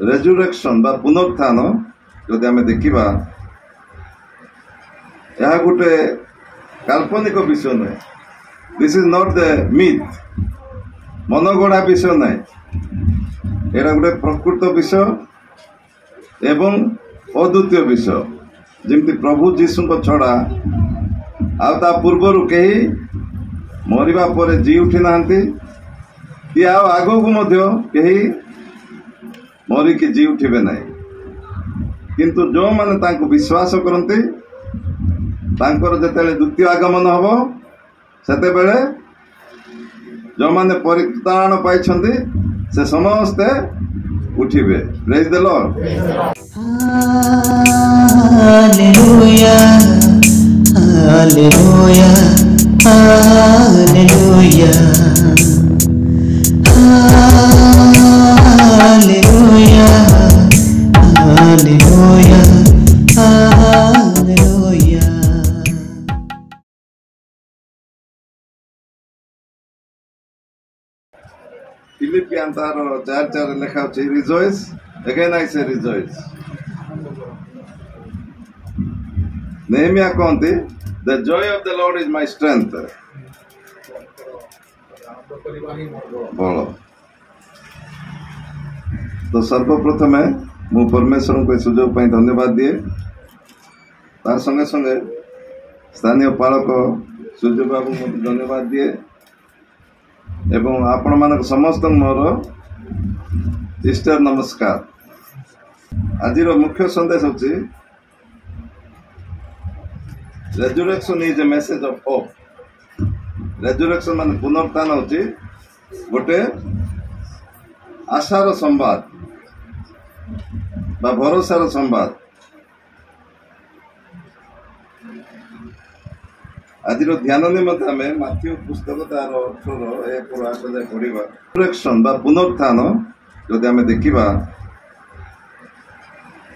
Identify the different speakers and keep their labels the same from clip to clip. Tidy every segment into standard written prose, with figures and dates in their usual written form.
Speaker 1: Resurrection बा पुनरुत्थान जदि आम देखा यह गोटे काल्पनिक विषय नुहे। This is not the myth मनगढ़ा विषय ना यहाँ गोटे प्रकृत विषय एवं अद्वितीय विषय जमती प्रभु जीशु को छड़ा आ पूर्वर कहीं मरिबा पर जी उठी ना कि आग को कहीं मरिकी जी उठे ना किंतु जो माने तांको विश्वास करते जिते द्वितीय आगमन हम सेते बेले जो माने परित्राण पाई से समस्ते उठिबे। Praise the Lord.
Speaker 2: Hallelujah hallelujah hallelujah hallelujah hallelujah hallelujah.
Speaker 1: Philippians 4:4 लिखा होछि rejoice again I say rejoice. Nehemiah कहते the joy of the Lord is my strength. बोलो तो सर्वप्रथम मु परमेश्वर को सुजोग पर धन्यवाद दिए तार संगे संगे स्थानीय पालक सूर्य बाबू को धन्यवाद दिए एवं आपण मान समस्त मोर ईस्टर नमस्कार। आज मुख्य संदेश होची resurrection is a message of hope. Resurrection मान पुनरुत्थान होची गोटे आशार संवाद बा भरोसार संवाद। आज ध्यान निमंत्रण आम माथ्यू पुस्तक तार 18:1-8 जाए पढ़ा। रेजुरेक्शन बा पुनरुत्थान जदि आम देखा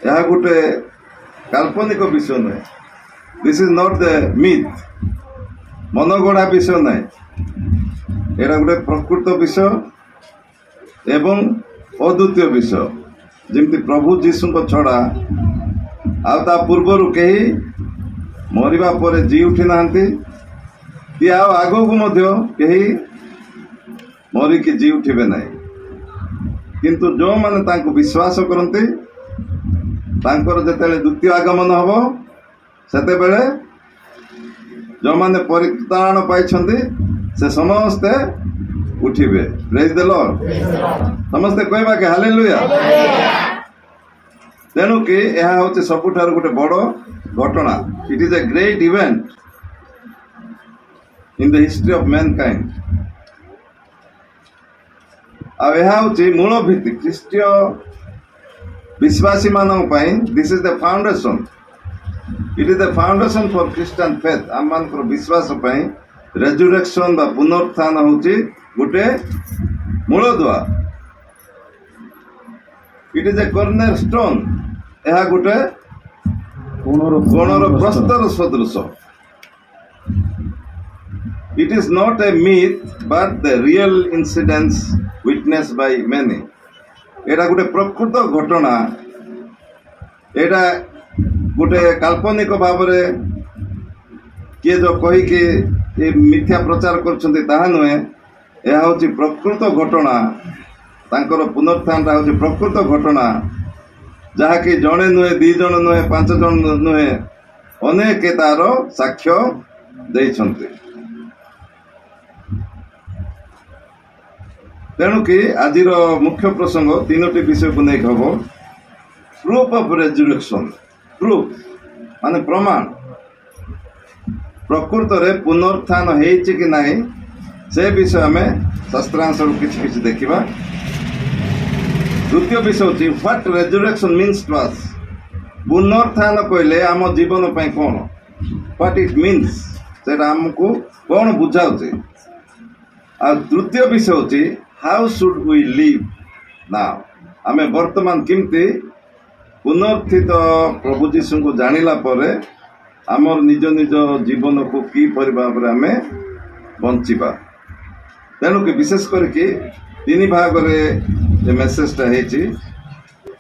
Speaker 1: यह गोटे काल्पनिक विषय नुहे। This is not the myth मनगढ़ा विषय ना यहाँ गोटे प्रकृत विषय एवं अद्वितीय विषय जमती प्रभु जीशु को छड़ा आ पूर्वर कहीं मरिबा पर जी उठी ना कि आग को कहीं मरिकी जी उठे ना किंतु जो माने तांको विश्वास करते जिते द्वितीय आगमन हम सेते बेले जो माने परित्राण पाई से समस्ते उठिबे। Praise the Lord. समस्ते कहबा के हालेलुया। तेणु कि यह हूँ सबुठार गोटे बड़ घटना। It is a great event in the history of Mankind. हूँ मूल भित्ति ख्रीष्टीय विश्वासी मानक this is the foundation. It is the foundation for Christian faith. आम मान विश्वास रेजुरेक्शन बा पुनरुत्थान हूँ गोटे मूल दुआ। It is a corner stone. यह गोटे कोणर प्रस्तर सदृश। It is not a myth but the real incidents witness by many. एटा गोटे प्रकृत घटना। एटा गोटे काल्पनिक भाव किए जो कहीकि मिथ्या प्रचार कर नुहे। यह हूँ प्रकृत घटना। तांकर पुनरुत्थान हूँ प्रकृत घटना जहाँकि जड़े नुहे 2 जन नुहे 5 जन नुहे अनेक तार साक्ष्य देइछन्ति। तेणु कि आज मुख्य प्रसंग 3टी विषय को नहीं हम। Proof of resurrection. प्रूफ माने प्रमाण प्रकृत रे पुनरुत्थान होइछि कि नहीं से विषय हमें शास्त्रांश किसी देखा। द्वितीय विषय हूँ what resurrection means to us. पुनरुत्थान कहले आम जीवन पर कौन व्हाट इट मीन्स से आमको कौन बुझाऊे। आ तृतीय विषय हूँ how should we live now. आम वर्तमान किमती पुनर्थित प्रभु जीशु को जानिला परे आमर निज निज जीवन को किपरि भाव आम बंचिबा। तेणु कि विशेष करके 3 भाग रे मेसेजटा है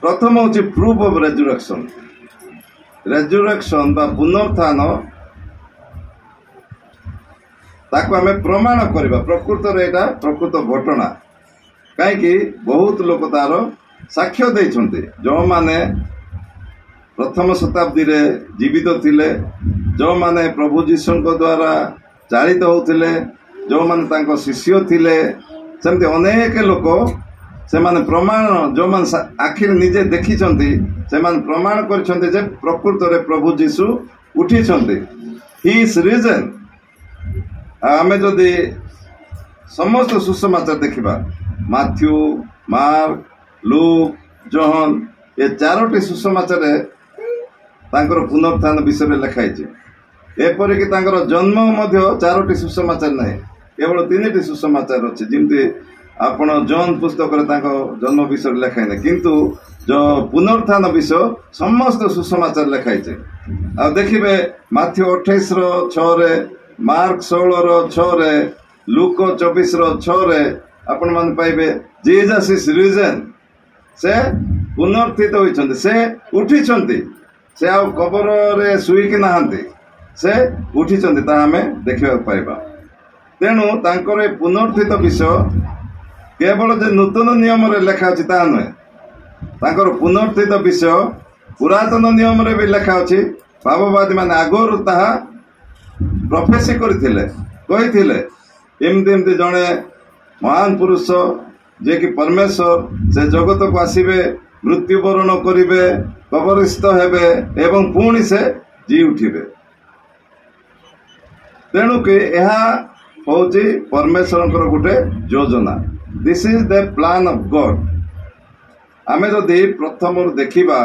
Speaker 1: प्रथम हूँ प्रूफ ऑफ रेजुरेक्शन बा पुनरुत्थान ताको आमे प्रमाण करबा प्रकृत रे एटा प्रकृत घटना कहीं बहुत लोक तार साक्ष्य देइछन्ते जो माने प्रथम शताब्दी रे जीवित थिले जो माने प्रभु जीशु द्वारा चालित होतिले जो माने तांको शिष्य थिले सेमते अनेक लोक से माने प्रमाण जो माने आखिर निजे देखी से माने प्रमाण करछन्ते जे प्रकृत रे प्रभु जीशु उठी छन्ते ही इज रीजन आमे जदि समस्त सुसमाचार देखिबा माथ्यू मार्क लूक जोहन ये चारोटी सुसमाचार तांकर पुनरुत्थान विषय में लिखाई एपरिक तांकर जन्म मध्य चारोटी सुसमाचार नहीं केवल 3टी सुसमाचार अच्छे जमी आपण जॉन पुस्तक जन्म विषय लिखाई ना किंतु जो पुनरुत्थान विषय समस्त सुसमाचार लिखाई आ देखिए माथ्यू 28:6 मार्क 16:6 लूक 24:6 आपण मान पाइबे जीसस इज रिजन से पुनरुत्थित होइछन्ते से उठिछन्ते से आ कबर रे सुई कि नाहंते से उठिछन्ते ता हमें देखिबा पाइबा तेणु तांकर पुनरुत्थित विषय केवल जे नूतन नियम रे लिखा अछि ता नय तांकर पुनरुत्थित विषय पुरातन नियम रे भी लिखा अछि भाववादी माने आगोर ताहा प्रोफेसी करथिले कहिथिले एमती एमती जड़े महान पुरुष जे कि परमेश्वर से जगत को आसबे मृत्युवरण करेंगे कबरस्थ हेबे एवं पुणी से जी उठिबे तेणुक यह हूँ परमेश्वर गोटे योजना this is the plan of God आमे जदि प्रथम देखिबा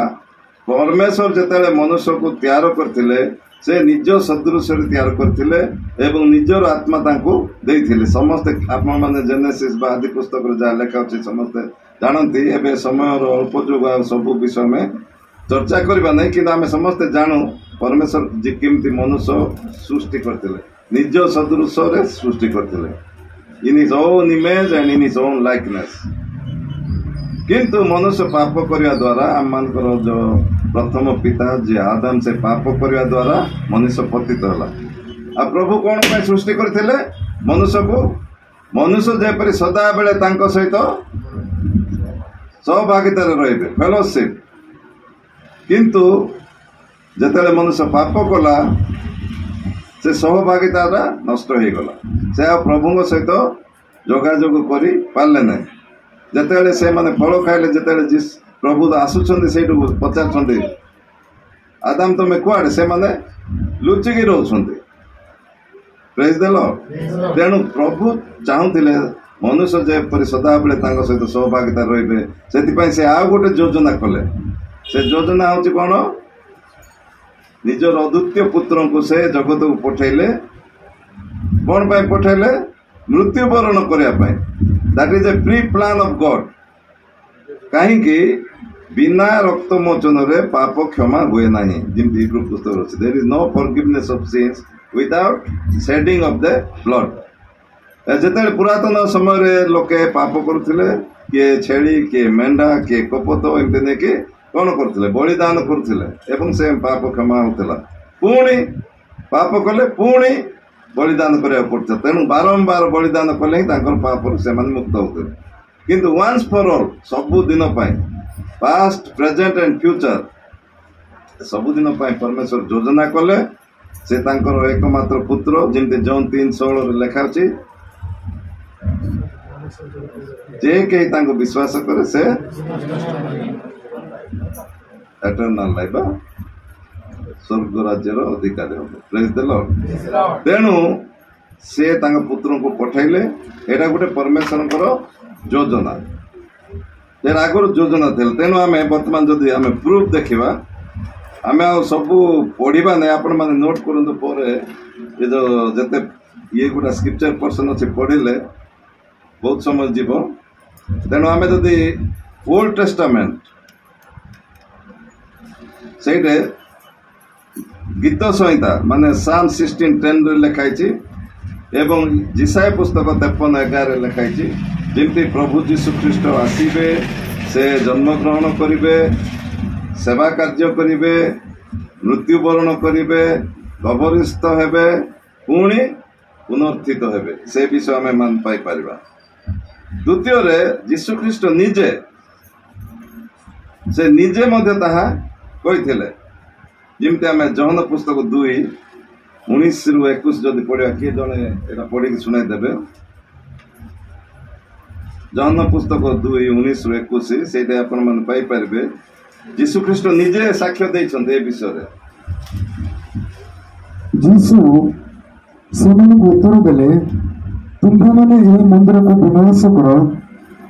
Speaker 1: परमेश्वर जेतेले मनुष्य को तैयार करथिले से निज सदृश तैयार करथिले एवं निजर आत्मा तांको देइथिले समस्त आत्मा माने जेनेसिस बा आदि पुस्तक रे जा लेखा अछि समस्त जानती एबे समय अल्प जोग सब विषय में चर्चा करबा नै कि आमे समस्त जानू परमेश्वर जे केमती मनुष्य सृष्टि करथिले निज सदृश रे सृष्टि करथिले in his own image and in his own likeness किंतु मनुष्य पाप करने द्वारा आम मानकर जो प्रथम पिता जे आदम से पाप करने द्वारा मनुष्य पतित होला आ प्रभु कौन पे सृष्टि करथिले मनुष्य को मनुष्य जेपरि सदा बेले तांको सहित सहभागिता रहिबे फेलोशिप किंतु जेतेले मनुष्य पाप कला से सहभागिता नष्ट हो गला से प्रभु सहित जोगाजोग करि पारले नै जेतेले से माने फल खाइले जेतेले जिस प्रभु आसुछन्ते सेठु पचारछन्ते आदम तमे कुआडे से माने लुचिकी रहउछन्ते प्रेज द लॉर्ड तेणु प्रभु चाहुथिले मनुष्य जेपरि सदा बेले तांको सहित सहभागिता रहिबे सेति से आ गोटे योजना कले से योजना होछि कोन निजर अद्वितीय पुत्र को से जगत को पठेले कौन पाए पठेले मृत्युवरण करने that is a pre plan of God कहीं बिना रक्त मोचन रे पाप क्षमा हुए नहीं जिमती हिब्रू पुस्तक अछि there is no forgiveness of sins without shedding of the blood जेते पुरातन समय रे लोके पाप करथिले के छेली के मेंढा के कपत एमते ने के कौन करथिले बलिदान करथिले एवं से पाप क्षमा होतला पुणी पाप कले पुणी बलिदान करिया पड़ता तेणु बारंबार बलिदान कले ही तांकर पाप से मुक्त होते किंतु वंस फॉर ऑल सबु दिन पास्ट प्रेजेंट एंड फ्यूचर सबु दिन परमेश्वर योजना कले से तांकर एकमात्र पुत्र जिनते जॉन 3:16 रे लिखा अछि जे के तांको विश्वास करे से एटर्नल लाइफ स्वर्ग राज्य अधिकारी हम प्रेज द लॉर्ड तेणु से तांको पुत्र को पठाइले एटा गोटे परमेश्वर योजना यार आगर योजना थे तेणु आम बर्तमान जदि आम प्रूफ देखा आम सबू पढ़ा नहीं आपण मैंने नोट करूँ पर ये जो जिते ये गुड़ा स्क्रिप्चर पर्सन अच्छे पढ़ले बहुत समय जीव तेणु आम जदि ओल्ड टेस्टामेंट से गीत संहिता माने साम 16:10 रे लिखाई एवं जिसाय पुस्तक 53:11 लिखाई जमती प्रभु जीशु ख्रीस्ट आसबे से जन्मग्रहण करेंगे, सेवा कार्य करेंगे, मृत्युवरण करेंगे, कबरस्थ हेबे, पुणी पुनर्थित हेबे, से विषय आम मान पाई पारिबा। द्वितीय रे यीशु ख्रीष्ट निजे से निजे मध्य ताहा कहिथिले, जिमते आम जहन पुस्तक 2:19 ରୁ 21 जदि पढ़िया, किए जड़े एटा पढ़ी सुनाई देबे। जहन पुस्तक 2:19 ରୁ 21 से आपण मन पाई पारिबे। यीशु ख्रीष्ट निजे साक्ष्य दैछन्ते ए विषय रे।
Speaker 3: यीशु सेମାନଙ୍କୁ उत्तर देले, तुम्भेमाने ଏହି ମନ୍ଦିରକୁ ବିନାଶ କର,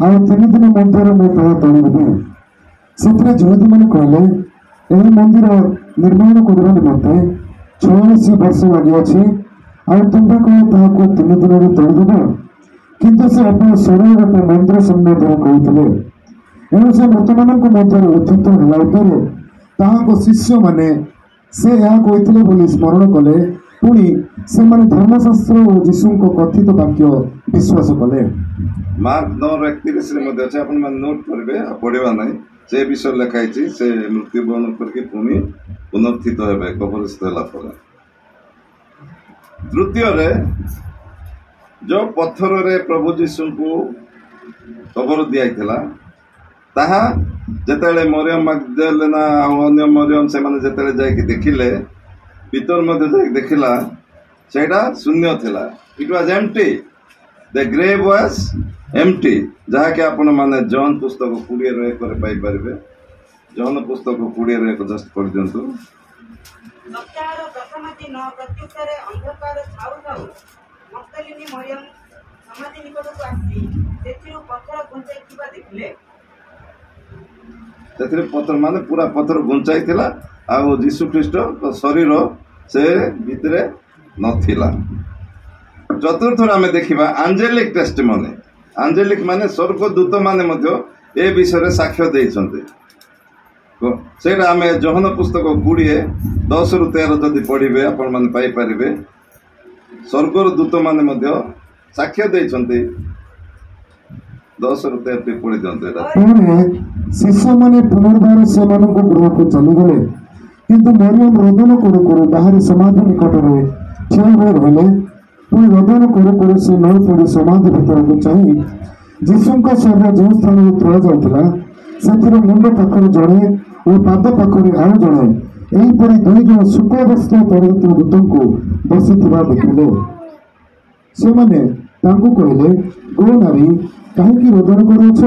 Speaker 3: ଆଉ 3 ଦିନ ମଧ୍ୟରେ ମୁଁ ତାହା ତୋଳିଦେବି। ସେଥିରେ ଯହୂଦୀମାନେ କହିଲେ, ଏହି ମନ୍ଦିର ନିର୍ମାଣ କରିବା ନିମନ୍ତେ 86 ବର୍ଷ ଲାଗିଅଛି, ଆଉ ତୁମ୍ଭେ କହ ତାହାକୁ 3 ଦିନରେ ତୋଳିଦେବ। କିନ୍ତୁ ସେ ଆପଣ ଶରୀର ରୂପେ ମନ୍ଦିର ସମ୍ବନ୍ଧରେ କହୁଥିଲେ। ଏଣୁ ସେ ମୃତମାନଙ୍କ ମଧ୍ୟରେ ଉତ୍ଥିତ ହେଲା ଉପରେ ତାହାଙ୍କ ଶିଷ୍ୟମାନେ ସେ ଏହା କହିଥିଲେ ବୋଲି ସ୍ମରଣ କଲେ। ପୁଣି ସେମାନେ ଧର୍ମଶାସ୍ତ୍ର ଓ ଯୀଶୁଙ୍କ କଥିତ ବାକ୍ୟ ବିଶ୍ୱାସ କଲେ।
Speaker 1: ମାର୍କ 9:31 ଅଛି, ଆପଣ ମାନେ ନୋଟ୍ କରିବେ, ପଢ଼ିବା ନାହିଁ। ସେ ବିଷୟ ଲେଖା ହେଇଛି, ସେ ମୃତ୍ୟୁବରଣ କରିକି ପୁଣି ପୁନର୍ଥିତ ହେବେ କବରସ୍ଥ ହେଲା ପରେ। ତୃତୀୟରେ ଯୋଉ ପଥରରେ ପ୍ରଭୁ ଯୀଶୁଙ୍କୁ କବର ଦିଆଯାଇଥିଲା, ତାହା ଯେତେବେଳେ ମରିୟମ ମାଗଦଲେନା ଆଉ ଅନ୍ୟ ମରିୟମ ସେମାନେ ଯେତେବେଳେ ଯାଇକି ଦେଖିଲେ, ପିତର ମଧ୍ୟ ଯାଇକି ଦେଖିଲା, ସେଇଟା ଶୂନ୍ୟ ଥିଲା। It was empty, the grave was empty, ଯାହାକି ଆପଣ ମାନେ ଜହନ ପୁସ୍ତକ 20:1 ପାଇପାରିବେ। ଜହନ ପୁସ୍ତକ 20:1 ଜଷ୍ଟ ପଢ଼ିଦିଅନ୍ତୁ।
Speaker 4: ସପ୍ତାହର ପ୍ରଥମ ଦିନ ପ୍ରତ୍ୟୁଷରେ ଅନ୍ଧକାର ଥାଉ ଥାଉ ମଗ୍ଦଲିନୀ ମରିୟମ ସମାଧି ନିକଟକୁ ଆସି ସେଥିରୁ ପଥର ଗୁଞ୍ଚାଇଥିବା ଦେଖିଲେ।
Speaker 1: ସେଥିରେ ପଥର ମାନେ ପୁରା ପଥର ଗୁଞ୍ଚାଇଥିଲା, ଆଉ ଯୀଶୁ ଖ୍ରୀଷ୍ଟ ଶରୀର ସେ ଭିତରେ ନଥିଲା। ଚତୁର୍ଥରେ ଆମେ ଦେଖିବା ଆଞ୍ଜେଲିକ ଟେଷ୍ଟିମନି। ଆଞ୍ଜେଲିକ ମାନେ ସ୍ୱର୍ଗଦୂତ ମାନେ ମଧ୍ୟ ଏ ବିଷୟରେ ସାକ୍ଷ୍ୟ ଦେଇଛନ୍ତି। ସେଇଟା ଆମେ ଜହନ ପୁସ୍ତକ 20:10-13 ଯଦି ପଢ଼ିବେ ଆପଣ ମାନେ ପାଇପାରିବେ। ସ୍ୱର୍ଗର ଦୂତ ମାନେ ମଧ୍ୟ ସାକ୍ଷ୍ୟ ଦେଇଛନ୍ତି। 10-13 ପଢ଼ି ଦିଅନ୍ତୁ। ଏଇଟା
Speaker 3: ପୁଣି ଶିଷ୍ୟମାନେ ପୁନର୍ବାର ସେମାନଙ୍କ ଗୃହକୁ ଚାଲିଗଲେ, କିନ୍ତୁ ମରିୟମ ରୋଦନ କରୁ କରୁ ବାହାରେ ସମାଧି ନିକଟରେ ଠିଆ ହୋଇ ରହିଲେ। ପୁଣି ରୋଦନ କରୁ କରୁ ସେ ନଈ ପଡ଼ି ସମାଧି ଭିତରକୁ ଚାହିଁ ଯୀଶୁଙ୍କ ଶରୀର ଯେଉଁ ସ୍ଥାନରୁ ତୋଳାଯାଉଥିଲା, ସେଥିରେ ମୁଣ୍ଡ ପାଖରେ ଜଣେ ଓ ପାଦ ପାଖରେ ଆଉ ଜଣେ, ଏହିପରି 2 ଜଣ ଶୁକ୍ଳବସ୍ତ୍ର ପରିହିତ ଦୂତଙ୍କୁ ବସିଥିବା ଦେଖିଲେ। ସେମାନେ ତାଙ୍କୁ କହିଲେ, ଗୋ ନାରୀ, କାହିଁକି ରୋଦନ କରୁଅଛ?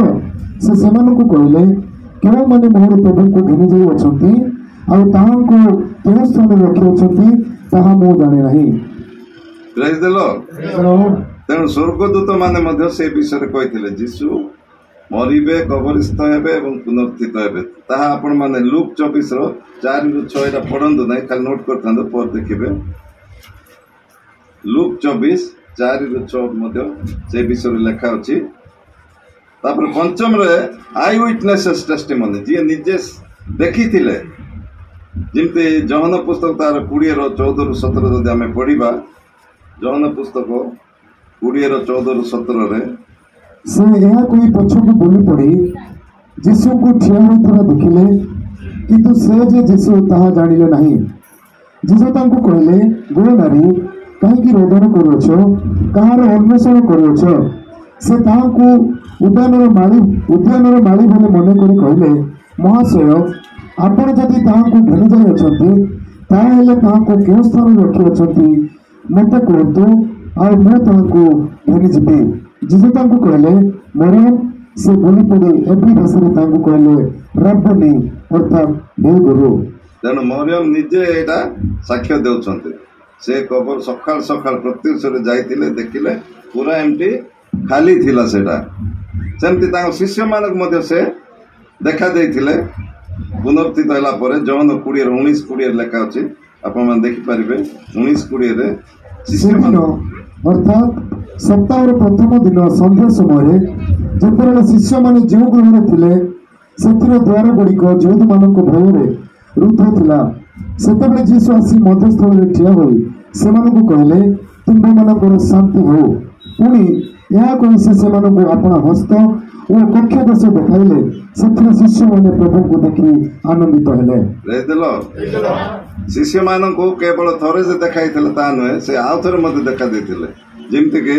Speaker 3: ସେ ସେମାନଙ୍କୁ କହିଲେ, କେଉଁମାନେ ମୋର ପ୍ରଭୁଙ୍କୁ ଘେନି ଯାଇଅଛନ୍ତି, ଆଉ ତାହାଙ୍କୁ କେଉଁ ସ୍ଥାନରେ ରଖିଅଛନ୍ତି ତାହା ମୁଁ ଜାଣେ ନାହିଁ।
Speaker 1: ତେଣୁ ସ୍ୱର୍ଗଦୂତ ମାନେ ମଧ୍ୟ ସେ ବିଷୟରେ କହିଥିଲେ, ଯୀଶୁ ମରିବେ, କବରସ୍ଥ ହେବେ ଏବଂ ପୁନର୍ଥିତ ହେବେ। ତାହା ଆପଣ ମାନେ ଲୁକ୍ 24:4-6 ଏଇଟା ପଢ଼ନ୍ତୁ ନାହିଁ, ଖାଲି ନୋଟ୍ କରିଥାନ୍ତୁ, ପରେ ଦେଖିବେ। ଲୁକ୍ 24:4-6 ମଧ୍ୟ ସେ ବିଷୟରେ ଲେଖା ଅଛି। ତାପରେ ପଞ୍ଚମରେ ଆଇ ୱିଟନେସେସ୍ ଟେଷ୍ଟିମନି, ଯିଏ ନିଜେ ଦେଖିଥିଲେ। ଯେମିତି ଜହନ ପୁସ୍ତକ ତାର 20:14-17 ଯଦି ଆମେ ପଢ଼ିବା, ଜହନ ପୁସ୍ତକ 20:14-17
Speaker 3: ସେ ଏହା କହି ପଛକୁ ବୁଲି ପଡ଼ି ଯୀଶୁଙ୍କୁ ଠିଆ ହୋଇଥିବା ଦେଖିଲେ, କିନ୍ତୁ ସେ ଯେ ଯୀଶୁ ତାହା ଜାଣିଲେ ନାହିଁ। ଯୀଶୁ ତାଙ୍କୁ କହିଲେ, ଗୋ ନାରୀ, କାହିଁକି ରୋଦନ କରୁଅଛ? କାହାର ଅନ୍ୱେଷଣ କରୁଅଛ? ସେ ତାହାଙ୍କୁ ଉଦ୍ୟାନର ମାଳି ବୋଲି ମନେ କରି କହିଲେ, ମହାଶୟ, ଆପଣ ଯଦି ତାହାଙ୍କୁ ଘେନି ଯାଇଅଛନ୍ତି, ତାହେଲେ ତାହାଙ୍କୁ କେଉଁ ସ୍ଥାନରେ ରଖିଅଛନ୍ତି ମୋତେ କୁହନ୍ତୁ, ଆଉ ମୁଁ ତାହାଙ୍କୁ ଘେନିଯିବି। ଯୀଶୁ ତାଙ୍କୁ କହିଲେ, ମରିୟମ। ସେ ବୁଲି ପଡ଼ି ଏଭଳି ଭାଷାରେ ତାଙ୍କୁ କହିଲେ, ରବ୍ବନି, ଅର୍ଥାତ୍ ହେ ଗୁରୁ।
Speaker 1: ତେଣୁ ମରିୟମ ନିଜେ ଏଇଟା ସାକ୍ଷ୍ୟ ଦେଉଛନ୍ତି। ସେ କବର ସକାଳ ପ୍ରତ୍ୟୁଷରେ ଯାଇଥିଲେ, ଦେଖିଲେ ପୁରା ଏମିତି ଖାଲି ଥିଲା ସେଇଟା। ସେମିତି ତାଙ୍କ ଶିଷ୍ୟମାନଙ୍କୁ ମଧ୍ୟ ସେ ଦେଖା ଦେଇଥିଲେ ପୁନର୍ଥିତ ହେଲା ପରେ। ଜହନ 20:19-20 ଲେଖା ଅଛି, ଆପଣମାନେ ଦେଖିପାରିବେ। 19-20
Speaker 3: ସେଦିନ ଅର୍ଥାତ୍ ସପ୍ତାହର ପ୍ରଥମ ଦିନ ସନ୍ଧ୍ୟା ସମୟରେ ଯେତେବେଳେ ଶିଷ୍ୟମାନେ ଯେଉଁ ଗୃହରେ ଥିଲେ, ସେଥିର ଦ୍ୱାର ଗୁଡ଼ିକ ଯହୂଦୀମାନଙ୍କ ଭୟରେ ରୁଦ୍ଧ ଥିଲା। ସେତେବେଳେ ଯୀଶୁ ଆସି ମଧ୍ୟସ୍ଥଳରେ ଠିଆ ହୋଇ ସେମାନଙ୍କୁ କହିଲେ, ତୁମ୍ଭମାନଙ୍କର ଶାନ୍ତି ହେଉ। ପୁଣି ଏହା କହି ସେ ସେମାନଙ୍କୁ ଆପଣା ହସ୍ତ ଓ କକ୍ଷ ଦେଶ ଦେଖାଇଲେ। ସେଥିରେ ଶିଷ୍ୟମାନେ ପ୍ରଭୁଙ୍କୁ ଦେଖି ଆନନ୍ଦିତ ହେଲେ।
Speaker 1: ଶିଷ୍ୟମାନଙ୍କୁ କେବଳ ଥରେ ଯେ ଦେଖାଇଥିଲେ ତାହା ନୁହେଁ, ସେ ଆଉ ଥରେ ମଧ୍ୟ ଦେଖା ଦେଇଥିଲେ। ଯେମିତିକି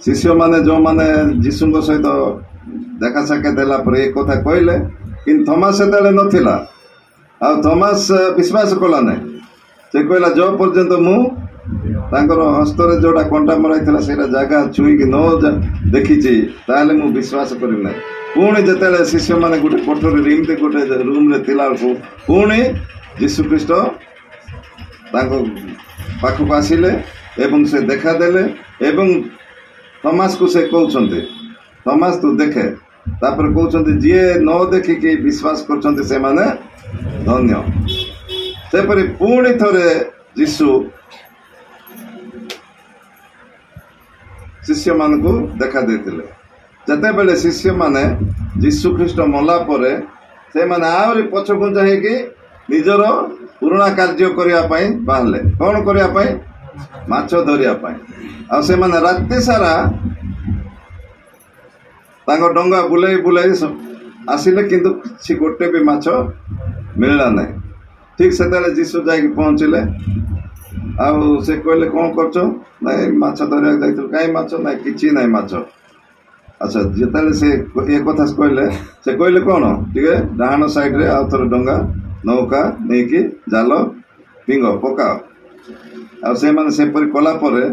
Speaker 1: ଶିଷ୍ୟମାନେ ଯେଉଁମାନେ ଯୀଶୁଙ୍କ ସହିତ ଦେଖା ସାକ୍ଷାତ ହେଲା ପରେ ଏ କଥା କହିଲେ, କିନ୍ତୁ ଥମାସ ସେତେବେଳେ ନଥିଲା। ଆଉ ଥମାସ ବିଶ୍ୱାସ କଲା ନାହିଁ। ସେ କହିଲା ଯେଉଁ ପର୍ଯ୍ୟନ୍ତ ମୁଁ ତାଙ୍କର ହସ୍ତରେ ଯେଉଁଟା କଣ୍ଟା ମରାଇଥିଲା ସେଇଟା ଜାଗା ଛୁଇଁକି ନ ଦେଖିଛି ତାହେଲେ ମୁଁ ବିଶ୍ୱାସ କରିବି ନାହିଁ। ପୁଣି ଯେତେବେଳେ ଶିଷ୍ୟମାନେ ଗୋଟେ କୋଠରୀରେ ଏମିତି ଗୋଟେ ରୁମ୍ରେ ଥିଲା ବେଳକୁ ପୁଣି ଯୀଶୁଖ୍ରୀଷ୍ଟ ତାଙ୍କ ପାଖକୁ ଆସିଲେ ଏବଂ ସେ ଦେଖାଦେଲେ ଏବଂ ଥମାସକୁ ସେ କହୁଛନ୍ତି, ଥମାସ ତୁ ଦେଖେ। ତାପରେ କହୁଛନ୍ତି ଯିଏ ନ ଦେଖିକି ବିଶ୍ୱାସ କରୁଛନ୍ତି ସେମାନେ ଧନ୍ୟ। ସେପରି ପୁଣି ଥରେ ଯୀଶୁ ଶିଷ୍ୟମାନଙ୍କୁ ଦେଖା ଦେଇଥିଲେ। ଯେତେବେଳେ ଶିଷ୍ୟମାନେ ଯୀଶୁଖ୍ରୀଷ୍ଟ ମଲା ପରେ ସେମାନେ ଆହୁରି ପଛଘୁଞ୍ଚା ହେଇକି ନିଜର ପୁରୁଣା କାର୍ଯ୍ୟ କରିବା ପାଇଁ ବାହାରିଲେ। କ'ଣ କରିବା ପାଇଁ? ମାଛ ଧରିବା ପାଇଁ। ଆଉ ସେମାନେ ରାତି ସାରା ତାଙ୍କ ଡଙ୍ଗା ବୁଲେଇ ବୁଲେଇ ଆସିଲେ, କିନ୍ତୁ କିଛି ଗୋଟେ ବି ମାଛ ମିଳିଲା ନାହିଁ। ଠିକ୍ ସେତେବେଳେ ଯୀଶୁ ଯାଇକି ପହଞ୍ଚିଲେ। ଆଉ ସେ କହିଲେ କ'ଣ କରୁଛ? ନାଇଁ ମାଛ ଧରିବାକୁ ଯାଇଥିଲୁ। କାହିଁ ମାଛ? ନାଇଁ କିଛି ନାହିଁ ମାଛ। ଆଚ୍ଛା, ଯେତେବେଳେ ସେ ଏ କଥା କହିଲେ, ସେ କହିଲେ କ'ଣ? ଟିକେ ଡାହାଣ ସାଇଡ୍ରେ ଆଉ ଥରେ ଡଙ୍ଗା ନୌକା ନେଇକି ଜାଲ ଫିଙ୍ଗ ପକାଅ। ଆଉ ସେମାନେ ସେପରି କଲା ପରେ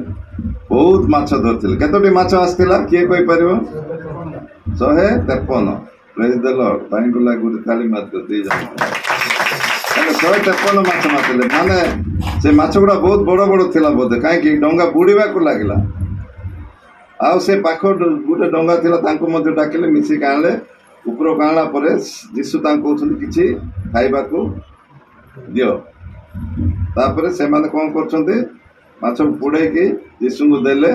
Speaker 1: ବହୁତ ମାଛ ଧରିଥିଲେ। କେତୋଟି ମାଛ ଆସିଥିଲା କିଏ କହିପାରିବ? 153। ପ୍ରେଜ୍ ଦ ଲର୍ଡ। ଭାଇଙ୍କୁ ଲାଗି ଗୋଟେ ତାଳି ମାରିଦିଅ ଦି ଜଣ। 153 ମାଛ ମାରିଥିଲେ। ମାନେ ସେ ମାଛ ଗୁଡ଼ା ବହୁତ ବଡ଼ ବଡ଼ ଥିଲା ବୋଧେ, କାହିଁକି ଡଙ୍ଗା ବୁଡ଼ିବାକୁ ଲାଗିଲା। ଆଉ ସେ ପାଖ ଗୋଟେ ଡଙ୍ଗା ଥିଲା, ତାଙ୍କୁ ମଧ୍ୟ ଡାକିଲେ, ମିଶିକି ଆଣିଲେ। ଉପରକୁ ଆଣିଲା ପରେ ଯୀଶୁ ତାଙ୍କୁ କହୁଛନ୍ତି କିଛି ଖାଇବାକୁ ଦିଅ। ତାପରେ ସେମାନେ କ'ଣ କରୁଛନ୍ତି? ମାଛକୁ ପୋଡ଼େଇକି ଯୀଶୁଙ୍କୁ ଦେଲେ।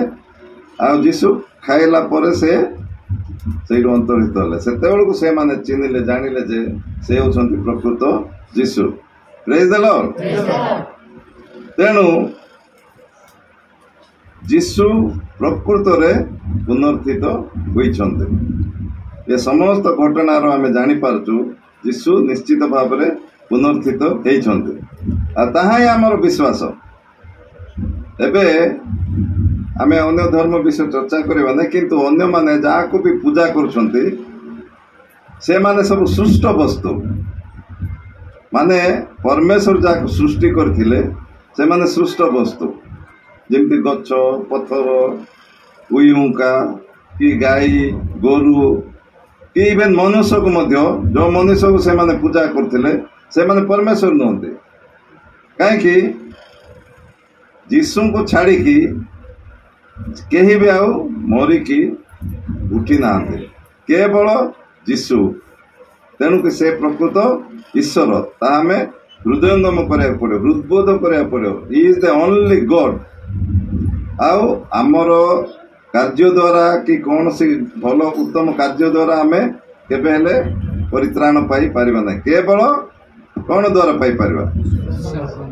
Speaker 1: ଆଉ ଯୀଶୁ ଖାଇଲା ପରେ ସେ ସେଇଠୁ ଅନ୍ତର୍ହିତ ହେଲେ। ସେତେବେଳକୁ ସେମାନେ ଚିହ୍ନିଲେ, ଜାଣିଲେ ଯେ ସେ ହେଉଛନ୍ତି ପ୍ରକୃତ ଯୀଶୁ। ପ୍ରେଜ୍ ଦ ଲର୍ଡ। ତେଣୁ ଯୀଶୁ ପ୍ରକୃତରେ ପୁନରୁତ୍ଥିତ ହୋଇଛନ୍ତି। ଏ ସମସ୍ତ ଘଟଣାର ଆମେ ଜାଣିପାରୁଛୁ ଯୀଶୁ ନିଶ୍ଚିତ ଭାବରେ ପୁନରୁତ୍ଥିତ ହେଇଛନ୍ତି। ଆଉ ତାହା ହିଁ ଆମର ବିଶ୍ୱାସ। ଏବେ ଆମେ ଅନ୍ୟ ଧର୍ମ ବିଷୟରେ ଚର୍ଚ୍ଚା କରିବା ନାହିଁ, କିନ୍ତୁ ଅନ୍ୟମାନେ ଯାହାକୁ ବି ପୂଜା କରୁଛନ୍ତି ସେମାନେ ସବୁ ସୃଷ୍ଟ ବସ୍ତୁ। ମାନେ ପରମେଶ୍ୱର ଯାହାକୁ ସୃଷ୍ଟି କରିଥିଲେ ସେମାନେ ସୃଷ୍ଟ ବସ୍ତୁ। ଯେମିତି ଗଛ, ପଥର, ଉଇହୁଙ୍କା କି ଗାଈ ଗୋରୁ କି ଇଭେନ୍ ମନୁଷ୍ୟକୁ ମଧ୍ୟ, ଯେଉଁ ମନୁଷ୍ୟକୁ ସେମାନେ ପୂଜା କରୁଥିଲେ ସେମାନେ ପରମେଶ୍ୱର ନୁହନ୍ତି। କାହିଁକି? ଯୀଶୁଙ୍କୁ ଛାଡ଼ିକି କେହି ବି ଆଉ ମରିକି ଉଠି ନାହାନ୍ତି, କେବଳ ଯୀଶୁ। ତେଣୁକି ସେ ପ୍ରକୃତ ଈଶ୍ୱର। ତାହା ଆମେ ହୃଦୟଙ୍ଗମ କରିବାକୁ ପଡ଼ିବ, ହୃଦବୋଧ କରିବାକୁ ପଡ଼ିବ। ହି ଇଜ୍ ଦ ଓନ୍ଲି ଗଡ୍। ଆଉ ଆମର କାର୍ଯ୍ୟ ଦ୍ୱାରା କି କୌଣସି ଭଲ ଉତ୍ତମ କାର୍ଯ୍ୟ ଦ୍ୱାରା ଆମେ କେବେ ହେଲେ ପରିତ୍ରାଣ ପାଇପାରିବା ନାହିଁ। କେବଳ କ'ଣ ଦ୍ୱାରା ପାଇପାରିବା?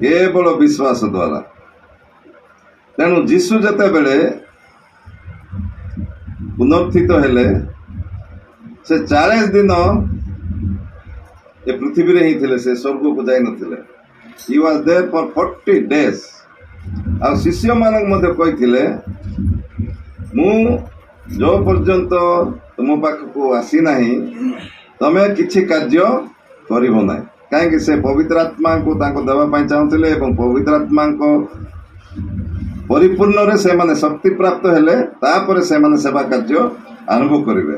Speaker 1: କେବଳ ବିଶ୍ୱାସ ଦ୍ୱାରା। ତେଣୁ ଯୀଶୁ ଯେତେବେଳେ ପୁନରୁତ୍ଥିତ ହେଲେ ସେ 40 ଦିନ ଏ ପୃଥିବୀରେ ହିଁ ଥିଲେ, ସେ ସ୍ୱର୍ଗକୁ ଯାଇନଥିଲେ। He was there for 40 days। ଆଉ ଶିଷ୍ୟମାନଙ୍କୁ ମଧ୍ୟ କହିଥିଲେ, ମୁଁ ଯେଉଁ ପର୍ଯ୍ୟନ୍ତ ତୁମ ପାଖକୁ ଆସିନାହିଁ ତମେ କିଛି କାର୍ଯ୍ୟ କରିବ ନାହିଁ। କାହିଁକି? ସେ ପବିତ୍ର ଆତ୍ମାଙ୍କୁ ତାଙ୍କୁ ଦେବା ପାଇଁ ଚାହୁଁଥିଲେ ଏବଂ ପବିତ୍ର ଆତ୍ମାଙ୍କ ପରିପୂର୍ଣ୍ଣରେ ସେମାନେ ଶକ୍ତି ପ୍ରାପ୍ତ ହେଲେ ତାପରେ ସେମାନେ ସେବା କାର୍ଯ୍ୟ ଆରମ୍ଭ କରିବେ।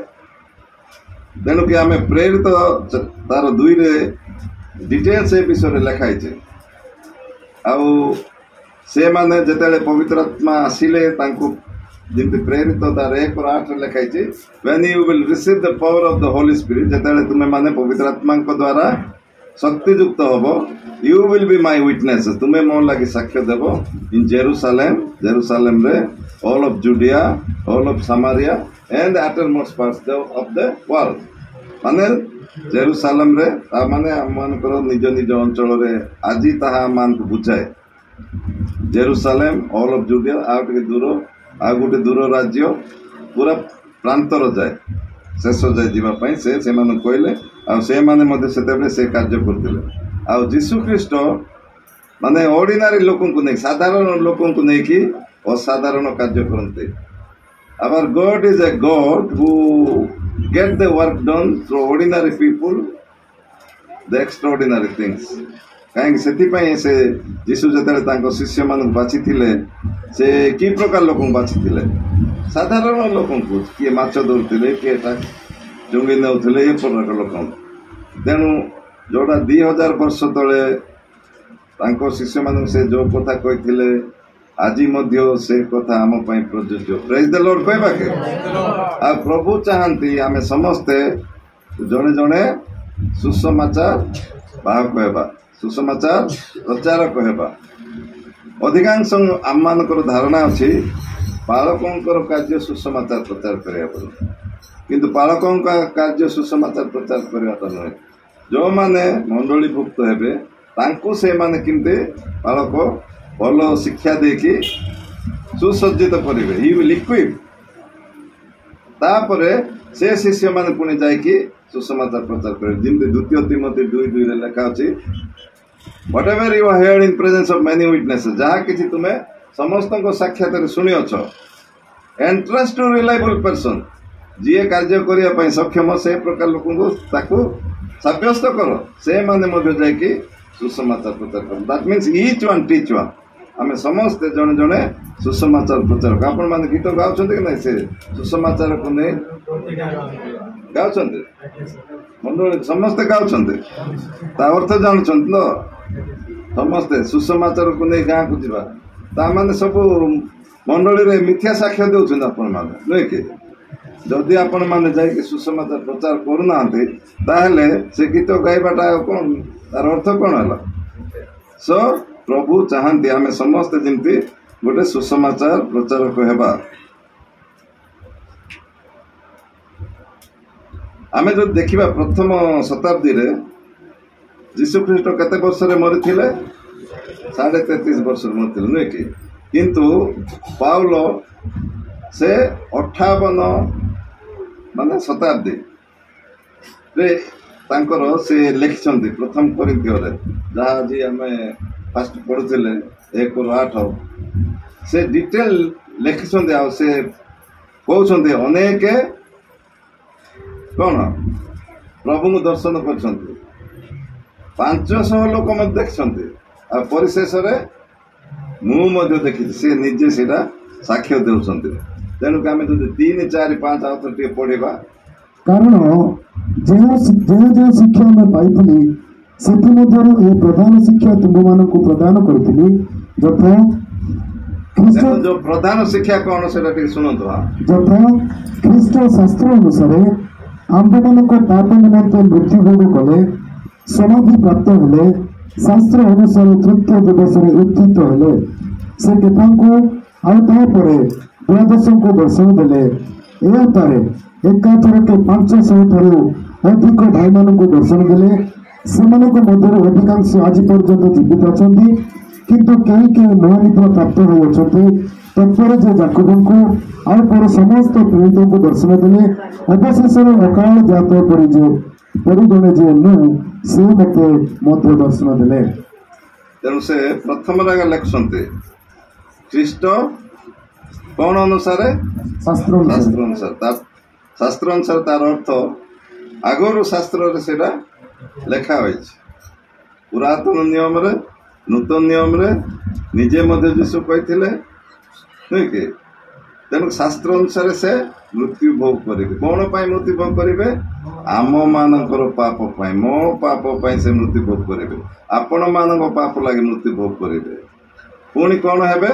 Speaker 1: ତେଣୁକି ଆମେ ପ୍ରେରିତ ତାର 2ରେ ଡିଟେଲ୍ସ ଏ ବିଷୟରେ ଲେଖା ହେଇଛି। ଆଉ ସେମାନେ ଯେତେବେଳେ ପବିତ୍ର ଆତ୍ମା ଆସିଲେ ତାଙ୍କୁ ଯେମିତି ପ୍ରେରିତ ତାର 1:8 ଲେଖା ହେଇଛି, when you will receive the power of the Holy Spirit, ଯେତେବେଳେ ତୁମେ ମାନେ ପବିତ୍ର ଆତ୍ମାଙ୍କ ଦ୍ୱାରା ଶକ୍ତିଯୁକ୍ତ ହବ, you will be my witnesses, ତୁମେ ମୋ ଲାଗି ସାକ୍ଷ୍ୟ ଦେବ in ଜେରୁସାଲେମରେ, all of Judea, all of Samaria and the uttermost parts of the world। ମାନେ ଜେରୁସାଲେମରେ, ତା ମାନେ ଆମମାନଙ୍କର ନିଜ ନିଜ ଅଞ୍ଚଳରେ ଆଜି ତାହା ଆମମାନଙ୍କୁ ବୁଝାଏ। ଜେରୁସାଲେମ, ଅଲ୍ ଅଫ୍ ଜୁଡିଆ, ଆଉ ଟିକେ ଦୂର, ଆଉ ଗୋଟେ ଦୂର ରାଜ୍ୟ, ପୁରା ପ୍ରାନ୍ତର ଯାଏ ଶେଷ ଯାଏ ଯିବା ପାଇଁ ସେମାନଙ୍କୁ କହିଲେ ଆଉ ସେମାନେ ମଧ୍ୟ ସେତେବେଳେ ସେ କାର୍ଯ୍ୟ କରୁଥିଲେ। ଆଉ ଯୀଶୁ ଖ୍ରୀଷ୍ଟ ମାନେ ଅର୍ଡିନାରୀ ଲୋକଙ୍କୁ ନେଇ ସାଧାରଣ ଲୋକଙ୍କୁ ନେଇକି ଅସାଧାରଣ କାର୍ଯ୍ୟ କରନ୍ତି। Our God is a God who get the work done through ordinary people, the extraordinary things. କାହିଁକି ସେଥିପାଇଁ ସେ ଯୀଶୁ ଯେତେବେଳେ ତାଙ୍କ ଶିଷ୍ୟମାନଙ୍କୁ ବାଛିଥିଲେ ସେ କି ପ୍ରକାର ଲୋକଙ୍କୁ ବାଛିଥିଲେ? ସାଧାରଣ ଲୋକଙ୍କୁ, କିଏ ମାଛ ଧରୁଥିଲେ, କିଏ ଚୁଙ୍ଗି ନେଉଥିଲେ, ଏ ପ୍ରକାର ଲୋକଙ୍କୁ। ତେଣୁ ଯୋଉଟା 2000 ବର୍ଷ ତଳେ ତାଙ୍କ ଶିଷ୍ୟମାନଙ୍କୁ ସେ ଯୋଉ କଥା କହିଥିଲେ ଆଜି ମଧ୍ୟ ସେ କଥା ଆମ ପାଇଁ ପ୍ରଯୁଜ୍ୟ। ପ୍ରେଜ୍ ଦ ଲର୍ଡ କହିବା କି? ଆଉ ପ୍ରଭୁ ଚାହାନ୍ତି ଆମେ ସମସ୍ତେ ଜଣେ ଜଣେ ସୁସମାଚାର ବାହକ ହେବା, ସୁସମାଚାର ପ୍ରଚାରକ ହେବା। ଅଧିକାଂଶ ଆମମାନଙ୍କର ଧାରଣା ଅଛି ପାଳକଙ୍କର କାର୍ଯ୍ୟ ସୁସମାଚାର ପ୍ରଚାର କରିବା ବୋଲି, କିନ୍ତୁ ପାଳକଙ୍କ କାର୍ଯ୍ୟ ସୁସମାଚାର ପ୍ରଚାର କରିବାଟା ନୁହେଁ। ଯେଉଁମାନେ ମଣ୍ଡଳୀଭୁକ୍ତ ହେବେ ତାଙ୍କୁ ସେମାନେ କେମିତି ପାଳକ ଭଲ ଶିକ୍ଷା ଦେଇକି ସୁସଜ୍ଜିତ କରିବେ, ହି ୱିଲ୍ ଇକ୍ୱିପ୍। ତାପରେ ସେ ଶିଷ୍ୟମାନେ ପୁଣି ଯାଇକି ସୁସମାଚାର ପ୍ରଚାର କରିବେ। ଯେମିତି 2 ତିମୋଥୀ 2:2 ଲେଖା ଅଛି, whatever you heard in presence of many witnesses, ଯାହା କିଛି ତୁମେ ସମସ୍ତଙ୍କ ସାକ୍ଷାତରେ ଶୁଣିଅଛ, entrust to reliable person, ଯିଏ କାର୍ଯ୍ୟ କରିବା ପାଇଁ ସକ୍ଷମ ସେ ପ୍ରକାର ଲୋକଙ୍କୁ ତାକୁ ସାବ୍ୟସ୍ତ କର, ସେମାନେ ମଧ୍ୟ ଯାଇକି ସୁସମାଚାର ପ୍ରଚାର କର। That means each one teach one. ଆମେ ସମସ୍ତେ ଜଣେ ଜଣେ ସୁସମାଚାର ପ୍ରଚାରକ। ଆପଣମାନେ ଗୀତ ଗାଉଛନ୍ତି କି ନାହିଁ? ସେ ସୁସମାଚାରକୁ ନେଇ ଗାଉଛନ୍ତି, ମଣ୍ଡଳୀ ସମସ୍ତେ ଗାଉଛନ୍ତି। ତା ଅର୍ଥ ଜାଣୁଛନ୍ତି ତ? ସମସ୍ତେ ସୁସମାଚାରକୁ ନେଇ ଗାଁକୁ ଯିବା, ତାମାନେ ସବୁ ମଣ୍ଡଳୀରେ ମିଥ୍ୟା ସାକ୍ଷ୍ୟ ଦେଉଛନ୍ତି ଆପଣମାନେ, ନୁହେଁ କି? ଯଦି ଆପଣମାନେ ଯାଇକି ସୁସମାଚାର ପ୍ରଚାର କରୁନାହାନ୍ତି ତାହେଲେ ସେ ଗୀତ ଗାଇବାଟା କ'ଣ, ତାର ଅର୍ଥ କ'ଣ ହେଲା? ସୋ ପ୍ରଭୁ ଚାହାନ୍ତି ଆମେ ସମସ୍ତେ ଯେମିତି ଗୋଟେ ସୁସମାଚାର ପ୍ରଚାରକ ହେବା। ଆମେ ଯଦି ଦେଖିବା ପ୍ରଥମ ଶତାବ୍ଦୀରେ ଯୀଶୁ ଖ୍ରୀଷ୍ଟ କେତେ ବର୍ଷରେ ମରିଥିଲେ? 33.5 ବର୍ଷରେ ମରିଥିଲେ, ନୁହେଁ କି? କିନ୍ତୁ ପାଉଲ ସେ 58 ମାନେ ଶତାବ୍ଦୀରେ ତାଙ୍କର ସେ ଲେଖିଛନ୍ତି ପ୍ରଥମ କରିନ୍ଥିୟରେ, ଯାହା ଆଜି ଆମେ ଫାଷ୍ଟ ପଢୁଥିଲେ 1:8, ସେ ଡିଟେଲ ଲେଖିଛନ୍ତି। ଆଉ ସେ କହୁଛନ୍ତି ଅନେକ କ'ଣ ପ୍ରଭୁଙ୍କୁ ଦର୍ଶନ କରିଛନ୍ତି, 500 ଲୋକ ମଧ୍ୟ ଦେଖିଛନ୍ତି, ଆଉ ପରିଶେଷରେ ମୁଁ ମଧ୍ୟ ଦେଖିଛି, ସେ ନିଜେ ସେଇଟା ସାକ୍ଷ୍ୟ ଦେଉଛନ୍ତି। ତେଣୁକି ଆମେ ଯଦି 3, 4, 5 ଆଉ ଥରେ ଟିକେ ପଢିବା,
Speaker 3: କାରଣ ଯେଉଁ ଶିକ୍ଷା ଆମେ ପାଇଥିଲି ସେଥିମଧ୍ୟରୁ ଏହି ପ୍ରଧାନ ଶିକ୍ଷା ତୁମମାନଙ୍କୁ ପ୍ରଦାନ କରିଥିଲି, ଯଥା
Speaker 1: ଯୋଉ ପ୍ରଧାନ ଶିକ୍ଷା କ'ଣ ସେଟା ଟିକେ ଶୁଣନ୍ତୁ।
Speaker 3: ଯଥା ଖ୍ରୀଷ୍ଟ ଶାସ୍ତ୍ର ଅନୁସାରେ ଆମ୍ଭମାନଙ୍କ ପାପ ନିମନ୍ତେ ମୃତ୍ୟୁଭୋଗ କଲେ, ସମାଧି ପ୍ରାପ୍ତ ହେଲେ, ଶାସ୍ତ୍ର ଅନୁସାରେ ତୃତୀୟ ଦିବସରେ ଉତ୍ଥିତ ହେଲେ, ସେ କେଫାଙ୍କୁ ଆଉ ତାହାପରେ ଦ୍ୱାଦଶଙ୍କୁ ଦର୍ଶନ ଦେଲେ। ଏହା ପରେ ଏକାଥରକେ 500 ଠାରୁ ଅଧିକ ଭାଇମାନଙ୍କୁ ଦର୍ଶନ ଦେଲେ। ସେମାନଙ୍କ ମଧ୍ୟରୁ ଅଧିକାଂଶ ଆଜି ପର୍ଯ୍ୟନ୍ତ ଜୀବିତ ଅଛନ୍ତି, କିନ୍ତୁ କେହି କେହି ମହାନିଦ୍ରା ପ୍ରାପ୍ତ ହୋଇଅଛନ୍ତି। ତତ୍ପରେ ଯେ ଯାକୋବଙ୍କୁ ଆଉ ପରେ ସମସ୍ତ ପୀଡ଼ିତଙ୍କୁ ଦର୍ଶନ ଦେଲେ, ଅବଶେଷରେ ଅକାଳ ଜାତ ପରି ଜଣେ ଯେ ମୁଁ, ସେ ମୋତେ ମଧ୍ୟ ଦର୍ଶନ ଦେଲେ।
Speaker 1: ତେଣୁ ସେ ପ୍ରଥମରେ ଲେଖୁଛନ୍ତି ଖ୍ରୀଷ୍ଟ କ'ଣ ଅନୁସାରେ? ଶାସ୍ତ୍ର ଅନୁସାରେ। ତାର ଅର୍ଥ ଆଗରୁ ଶାସ୍ତ୍ରରେ ସେଇଟା ଲେଖା ହୋଇଛି, ପୁରାତନ ନିୟମରେ, ନୂତନ ନିୟମରେ ନିଜେ ମଧ୍ୟ ଯୀଶୁ କହିଥିଲେ, ନୁହେଁ କି? ତେଣୁ ଶାସ୍ତ୍ର ଅନୁସାରେ ସେ ମୃତ୍ୟୁ ଭୋଗ କରିବେ। କ'ଣ ପାଇଁ ମୃତ୍ୟୁ ଭୋଗ କରିବେ? ଆମମାନଙ୍କର ପାପ ପାଇଁ, ମୋ ପାପ ପାଇଁ ସେ ମୃତ୍ୟୁ ଭୋଗ କରିବେ, ଆପଣମାନଙ୍କ ପାପ ଲାଗି ମୃତ୍ୟୁ ଭୋଗ କରିବେ। ପୁଣି କ'ଣ ହେବେ?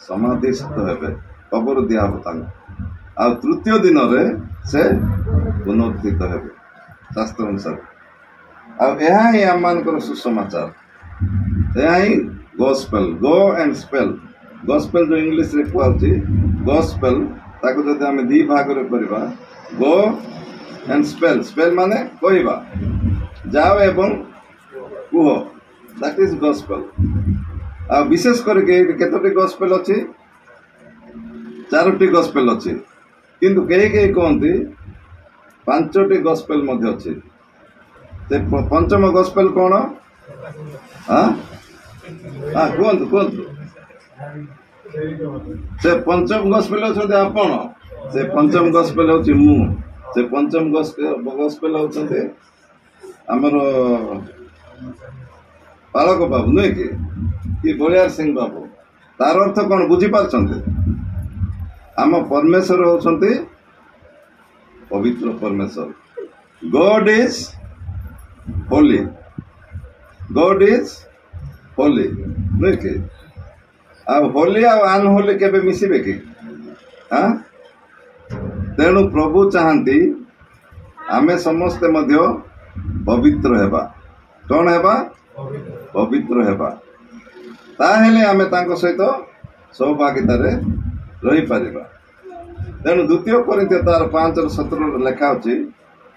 Speaker 1: ସମାଧିସ୍ଥ ହେବେ, କବର ଦିଆହବ ତାଙ୍କୁ, ଆଉ ତୃତୀୟ ଦିନରେ ସେ ପୁନରୁତ୍ଥିତ ହେବେ ଶାସ୍ତ୍ର ଅନୁସାରେ। ଆଉ ଏହା ହିଁ ଆମମାନଙ୍କର ସୁସମାଚାର, ଏହା ହିଁ ଗସ୍ପେଲ, ଗୋ ଆଣ୍ଡ ସ୍ପେଲ। ଗସ୍ପେଲ ଯୋଉ ଇଂଲିଶରେ କୁହାଉଛି ଗସ୍ପେଲ, ତାକୁ ଯଦି ଆମେ 2 ଭାଗରେ କରିବା, ଗୋ ଆଣ୍ଡ ସ୍ପେଲ। ସ୍ପେଲ ମାନେ କହିବା, ଯାଅ ଏବଂ କୁହ, ଦ୍ୟାଟ୍ ଇଜ ଗସ୍ପେଲ। ଆଉ ବିଶେଷ କରିକି କେତୋଟି ଗସ୍ପେଲ ଅଛି? 4ଟି ଗସ୍ପେଲ ଅଛି। କିନ୍ତୁ କେହି କେହି କହନ୍ତି 5ଟି ଗସ୍ପେଲ ମଧ୍ୟ ଅଛି। ସେ ପଞ୍ଚମ ଗସ୍ପେଲ କ'ଣ? କୁହନ୍ତୁ କୁହନ୍ତୁ। ସେ ପଞ୍ଚମ ଗସ୍ପେଲ ଅଛନ୍ତି ଆପଣ, ସେ ପଞ୍ଚମ ଗସ୍ପେଲ ହେଉଛି ମୁଁ, ସେ ପଞ୍ଚମ ଗସ୍ପେଲ ହେଉଛନ୍ତି ଆମର ପାଳକ ବାବୁ, ନୁହେଁ କି ବଳିଆର ସିଂ ବାବୁ। ତାର ଅର୍ଥ କ'ଣ ବୁଝିପାରୁଛନ୍ତି? ଆମ ପରମେଶ୍ୱର ହେଉଛନ୍ତି ପବିତ୍ର ପରମେଶ୍ୱର। ଗଡ୍ is Holi, god is Holi, ନୁହେଁ କି? ଆଉ ହୋଲି ଆଉ ଅନହୋଲି କେବେ ମିଶିବେ କି? ତେଣୁ ପ୍ରଭୁ ଚାହାନ୍ତି ଆମେ ସମସ୍ତେ ମଧ୍ୟ ପବିତ୍ର ହେବା। କ'ଣ ହେବା? ପବିତ୍ର ହେବା। ତାହେଲେ ଆମେ ତାଙ୍କ ସହିତ ସୌଭାଗିତାରେ ରହିପାରିବା। ତେଣୁ 2 Corinthians 5:17 ଲେଖା ଅଛି,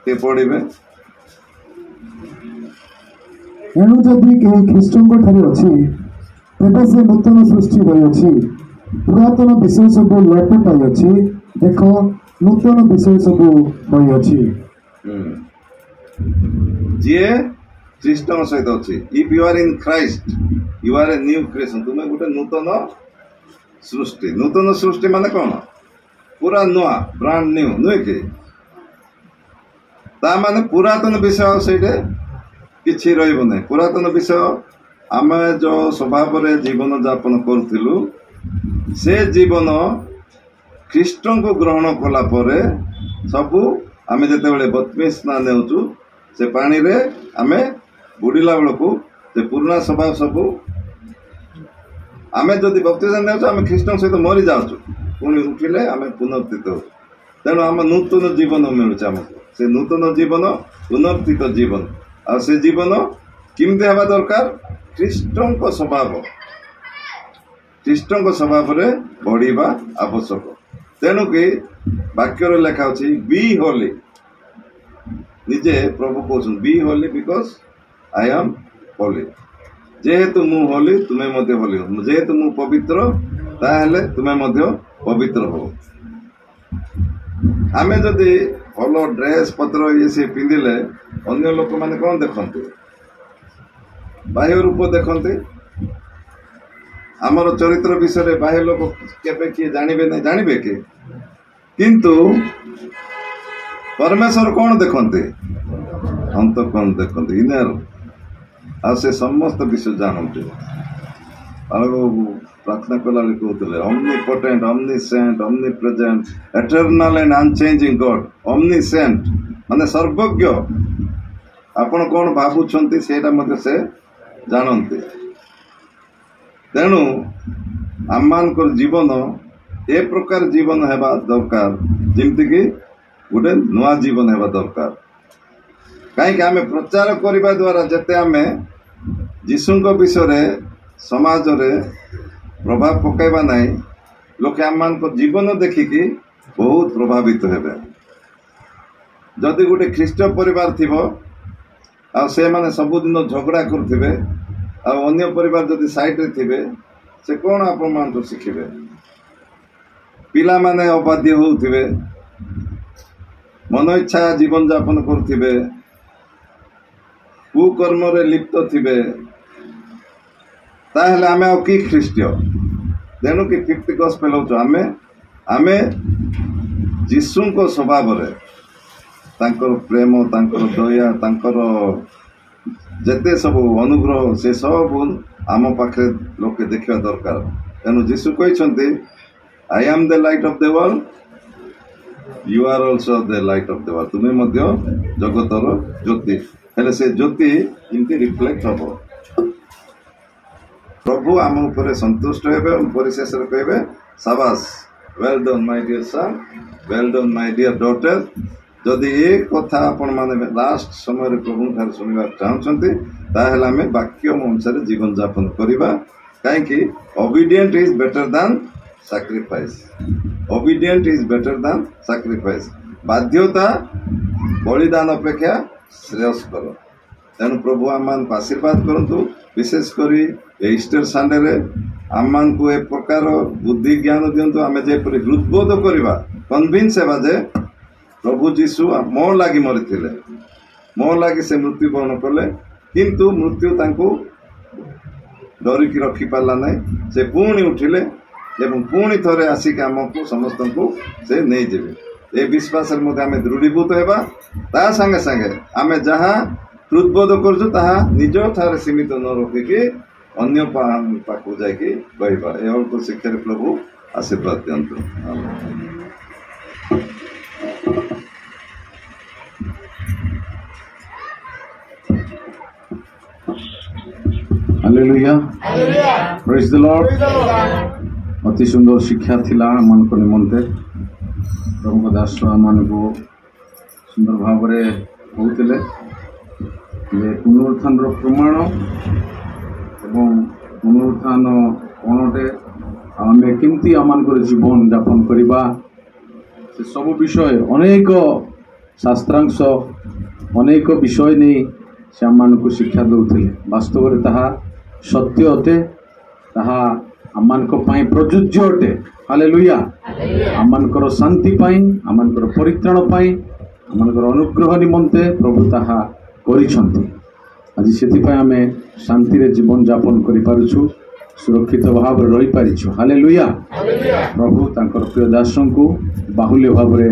Speaker 1: ଟିକେ ପଢ଼ିବେ।
Speaker 3: ଏଣୁ ଯଦି କେହି ଖ୍ରୀଷ୍ଟଙ୍କ ଠାରେ ଅଛି ତେବେ ସେ ନୂତନ ସୃଷ୍ଟି ରହିଅଛି, ପୁରାତନ ବିଷୟ ସବୁ ଲୋପ ପାଇଅଛି, ଦେଖ ନୂତନ ବିଷୟ ସବୁ ହୋଇଅଛି।
Speaker 1: ଯିଏ ଖ୍ରୀଷ୍ଟଙ୍କ ସହିତ ଅଛି, if you are in Christ you are a new creation. ତୁମେ ଗୋଟେ ନୂତନ ସୃଷ୍ଟି। ନୂତନ ସୃଷ୍ଟି ମାନେ କ'ଣ? ପୁରା ନୂଆ, ବ୍ରାଣ୍ଡ ନ୍ୟୁ, ନୁହେଁ କି? ତା ମାନେ ପୁରାତନ ବିଷୟ ସେଇଠି କିଛି ରହିବ ନାହିଁ। ପୁରାତନ ବିଷୟ ଆମେ ଯେଉଁ ସ୍ୱଭାବରେ ଜୀବନ ଯାପନ କରୁଥିଲୁ, ସେ ଜୀବନ ଖ୍ରୀଷ୍ଟଙ୍କୁ ଗ୍ରହଣ କଲା ପରେ ସବୁ ଆମେ ଯେତେବେଳେ ବତ୍ମିସ୍ନା ନେଉଛୁ, ସେ ପାଣିରେ ଆମେ ବୁଡ଼ିଲା ବେଳକୁ ସେ ପୁରୁଣା ସ୍ୱଭାବ ସବୁ, ଆମେ ଯଦି ବପ୍ତିସ୍ମ ନେଉଛୁ ଆମେ ଖ୍ରୀଷ୍ଟଙ୍କ ସହିତ ମରିଯାଉଛୁ, ପୁଣି ଉଠିଲେ ଆମେ ପୁନର୍ଥିତ ହେଉଛୁ। ତେଣୁ ଆମ ନୂତନ ଜୀବନ ମିଳୁଛି ଆମକୁ। ସେ ନୂତନ ଜୀବନ ପୁନର୍ଥିତ ଜୀବନ। ଆଉ ସେ ଜୀବନ କେମିତି ହେବା ଦରକାର? ଖ୍ରୀଷ୍ଟଙ୍କ ସ୍ୱଭାବରେ ବଢ଼ିବା ଆବଶ୍ୟକ। ତେଣୁକି ବାକ୍ୟରେ ଲେଖା ଅଛି ବି ହୋଲି। ନିଜେ ପ୍ରଭୁ କହୁଛନ୍ତି be holy because I am holy. ଯେହେତୁ ମୁଁ ହୋଲି ତୁମେ ମଧ୍ୟ ହୋଲି ହୁଅ। ଯେହେତୁ ମୁଁ ପବିତ୍ର ତାହେଲେ ତୁମେ ମଧ୍ୟ ପବିତ୍ର ହୁଅ। ଆମେ ଯଦି ଭଲ ଡ୍ରେସ୍ ପତ୍ର ଇଏ ସିଏ ପିନ୍ଧିଲେ ଅନ୍ୟ ଲୋକମାନେ କ'ଣ ଦେଖନ୍ତି? ବାହ୍ୟ ରୂପ ଦେଖନ୍ତି। ଆମର ଚରିତ୍ର ବିଷୟରେ ବାହ୍ୟ ଲୋକ କେବେ କିଏ ଜାଣିବେ ନାହିଁ, ଜାଣିବେ କି? କିନ୍ତୁ ପରମେଶ୍ୱର କ'ଣ ଦେଖନ୍ତି? ଅନ୍ତଃକରଣ ଦେଖନ୍ତି, ଇନର। ଆଉ ସେ ସମସ୍ତ ବିଷୟ ଜାଣନ୍ତି। ପ୍ରାର୍ଥନା କଲାବେଳେ କହୁଥିଲେ omnipotent, omniscient, omnipresent, eternal and unchanging God. omniscient ମାନେ ସର୍ବଜ୍ଞ। ଆପଣ କ'ଣ ଭାବୁଛନ୍ତି ସେଇଟା ମଧ୍ୟ ସେ ଜାଣନ୍ତି। ତେଣୁ ଆମମାନଙ୍କର ଜୀବନ ଏ ପ୍ରକାର ଜୀବନ ହେବା ଦରକାର ଯେମିତିକି ଗୋଟେ ନୂଆ ଜୀବନ ହେବା ଦରକାର। କାହିଁକି? ଆମେ ପ୍ରଚାର କରିବା ଦ୍ୱାରା ଯେତେ ଆମେ ଯୀଶୁଙ୍କ ବିଷୟରେ ସମାଜରେ ପ୍ରଭାବ ପକାଇବା ନାହିଁ, ଲୋକେ ଆମମାନଙ୍କ ଜୀବନ ଦେଖିକି ବହୁତ ପ୍ରଭାବିତ ହେବେ। ଯଦି ଗୋଟେ ଖ୍ରୀଷ୍ଟ ପରିବାର ଥିବ ଆଉ ସେମାନେ ସବୁଦିନ ଝଗଡ଼ା କରୁଥିବେ, ଆଉ ଅନ୍ୟ ପରିବାର ଯଦି ସାଇଡ଼ରେ ଥିବେ, ସେ କ'ଣ ଆପଣମାନଙ୍କୁ ଶିଖିବେ? ପିଲାମାନେ ଅବାଧ୍ୟ ହେଉଥିବେ, ମନ ଇଚ୍ଛା ଜୀବନଯାପନ କରୁଥିବେ, କୁକର୍ମରେ ଲିପ୍ତ ଥିବେ, ତାହେଲେ ଆମେ ଆଉ କି ଖ୍ରୀଷ୍ଟୀୟ? ତେଣୁକି 5th Gospel ହେଉଛୁ ଆମେ ଯୀଶୁଙ୍କ ସ୍ୱଭାବରେ, ତାଙ୍କର ପ୍ରେମ, ତାଙ୍କର ଦୟା, ତାଙ୍କର ଯେତେ ସବୁ ଅନୁଗ୍ରହ, ସେ ସବୁ ଆମ ପାଖରେ ଲୋକେ ଦେଖିବା ଦରକାର। ତେଣୁ ଯୀଶୁ କହିଛନ୍ତି I am the light of the world, you are also the light of the world. ତୁମେ ମଧ୍ୟ ଜଗତର ଜ୍ୟୋତି। ହେଲେ ସେ ଜ୍ୟୋତି କେମିତି ରିଫ୍ଲେକ୍ଟ ହେବ? ପ୍ରଭୁ ଆମ ଉପରେ ସନ୍ତୁଷ୍ଟ ହେବେ, ପରିଶେଷରେ କହିବେ ସାବାସ୍, ୱେଲ୍ ଡନ୍ ମାଇ ଡିୟର ସନ୍, ୱେଲ୍ ଡନ୍ ମାଇ ଡିୟର ଡଟର। ଯଦି ଏ କଥା ଆପଣମାନେ ଲାଷ୍ଟ ସମୟରେ ପ୍ରଭୁଙ୍କଠାରୁ ଶୁଣିବାକୁ ଚାହୁଁଛନ୍ତି, ତାହେଲେ ଆମେ ବାକ୍ୟ ଅନୁସାରେ ଜୀବନଯାପନ କରିବା। କାହିଁକି? obedient is better than sacrifice. obedient is better than sacrifice. ବାଧ୍ୟତା ବଳିଦାନ ଅପେକ୍ଷା ଶ୍ରେୟସ୍କର। ତେଣୁ ପ୍ରଭୁ ଆମମାନଙ୍କୁ ଆଶୀର୍ବାଦ କରନ୍ତୁ। ବିଶେଷ କରି ଇଷ୍ଟର ସଣ୍ଡେରେ ଆମମାନଙ୍କୁ ଏ ପ୍ରକାର ବୁଦ୍ଧି ଜ୍ଞାନ ଦିଅନ୍ତୁ, ଆମେ ଯେପରି ହୃଦବୋଧ କରିବା कन्भिन्स हेबा जे प्रभु जीशु मो लागि मरिथिले मो लागि से मृत्युवरण कले किंतु मृत्यु तांको डरिकी रखी पाला नहीं से पुणी उठिले एवं पुणी थरे आसिक आमको समस्त को से नहीं जीवे ए विश्वास आम दृढ़ीभूत हेबा ता संगे संगे आम जहाँ हृदबोध करूँ ताहा निज ठारे सीमित न रखिकी अन्य पाखु जाकि कहवा ए अल्प शिक्षा प्रभु आशीर्वाद दियंतु
Speaker 5: हालेलुया प्रेज द लॉर्ड अति सुंदर शिक्षा थिला मन को निमंते प्रभु दास मान को सुंदर भाव रे कहते जे पुनरुत्थान प्रमाण एवं पुनरुत्थान कौनटे आम केमती आम जीवन यापन करवा से सब विषय अनेक शास्त्रांश अनेक विषय नहीं से आम को शिक्षा दौले वास्तव में ताहा सत्य अटे ताहा आम प्रযোज्य अटे हालेलुया आम शांति आम परित्राण आम अनुग्रह निमंते प्रभु ताहा करिछंती आज से आम शांति रे जीवन यापन करिपारुछु सुरक्षित भाव रही पारिछु हालेलुया प्रभु तांकर प्रिय दासों को बाहुल्य भाव रे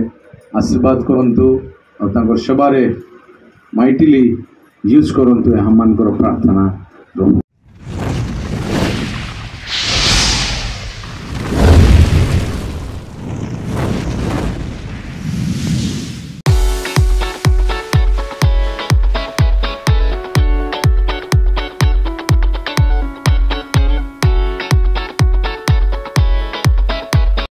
Speaker 5: आशीर्वाद करंतु और तांकर सेवा रे माइटिली यूज करंतु हम प्रार्थना प्रभु।